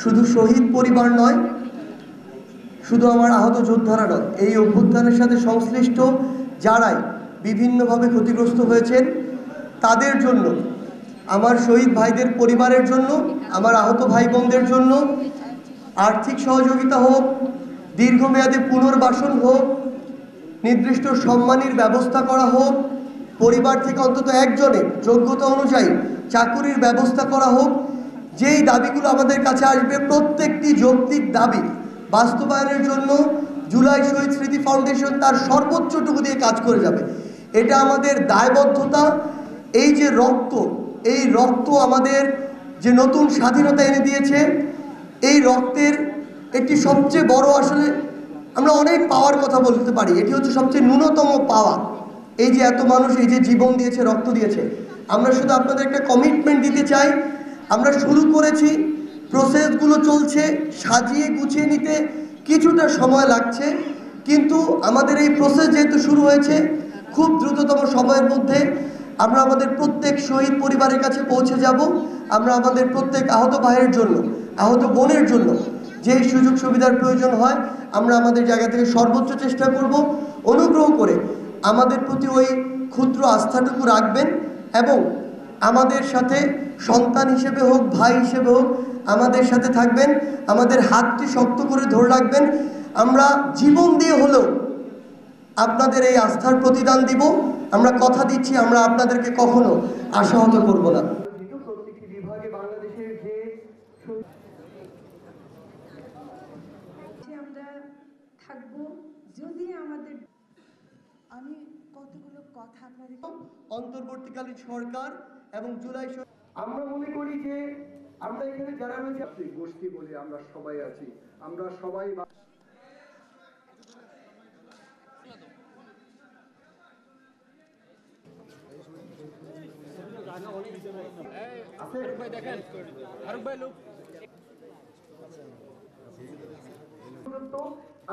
শুধু শহীদ পরিবার নয়, শুধু আমার আহত যোদ্ধারা নয়, এই অভ্যুত্থানের সাথে সংশ্লিষ্ট যারাই বিভিন্নভাবে ক্ষতিগ্রস্ত হয়েছেন তাদের জন্য, আমার শহীদ ভাইদের পরিবারের জন্য, আমার আহত ভাই বোনদের জন্য আর্থিক সহযোগিতা হোক, দীর্ঘমেয়াদী পুনর্বাসন হোক, নির্দিষ্ট সম্মানীর ব্যবস্থা করা হোক, পরিবার থেকে অন্তত একজনের যোগ্যতা অনুযায়ী চাকুরির ব্যবস্থা করা হোক। যেই দাবিগুলো আমাদের কাছে আসবে প্রত্যেকটি যৌক্তিক দাবি বাস্তবায়নের জন্য জুলাই শহীদ স্মৃতি ফাউন্ডেশন তার সর্বোচ্চটুকু দিয়ে কাজ করে যাবে। এটা আমাদের দায়বদ্ধতা। এই যে রক্ত, এই রক্ত আমাদের যে নতুন স্বাধীনতা এনে দিয়েছে, এই রক্তের একটি সবচেয়ে বড়, আসলে আমরা অনেক পাওয়ার কথা বলতে পারি, এটি হচ্ছে সবচেয়ে ন্যূনতম পাওয়া। এই যে এত মানুষ এই যে জীবন দিয়েছে, রক্ত দিয়েছে, আমরা শুধু আপনাদের একটা কমিটমেন্ট দিতে চাই। আমরা শুরু করেছি, প্রসেসগুলো চলছে, সাজিয়ে গুছিয়ে নিতে কিছুটা সময় লাগছে, কিন্তু আমাদের এই প্রসেস যেহেতু শুরু হয়েছে, খুব দ্রুততম সময়ের মধ্যে আমরা আমাদের প্রত্যেক শহীদ পরিবারের কাছে পৌঁছে যাব। আমরা আমাদের প্রত্যেক আহত ভাইয়ের জন্য, আহত বোনের জন্য যে সুযোগ সুবিধার প্রয়োজন হয় আমরা আমাদের জায়গা থেকে সর্বোচ্চ চেষ্টা করব। অনুগ্রহ করে আমাদের প্রতি ওই ক্ষুদ্র আস্থাটুকু রাখবেন এবং আমাদের সাথে সন্তান হিসেবে হোক, ভাই হিসেবে হোক আমাদের সাথে থাকবেন, আমাদের হাতটি শক্ত করে ধরে রাখবেন। আমরা জীবন দিয়ে হলেও আপনাদের এই আস্থার প্রতিদান দিব। আমরা কথা দিচ্ছি, আমরা আপনাদেরকে কখনো আশাহত করব না। প্রত্যেকটি বিভাগে বাংলাদেশের যে আমরা থাকবো, যদি আমাদের আমি কতগুলো কথা আপনাদের অন্তর্বর্তীকালীন সরকার এবং জুলাই আমরা মনে করি যে আমরা এখানে যারা রয়েছে গোষ্ঠী বলে আমরা সবাই আছি, আমরা সবাই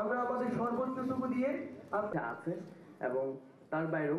আমরা আমাদের সর্বোচ্চটুকু দিয়ে আছে এবং তার বাইরেও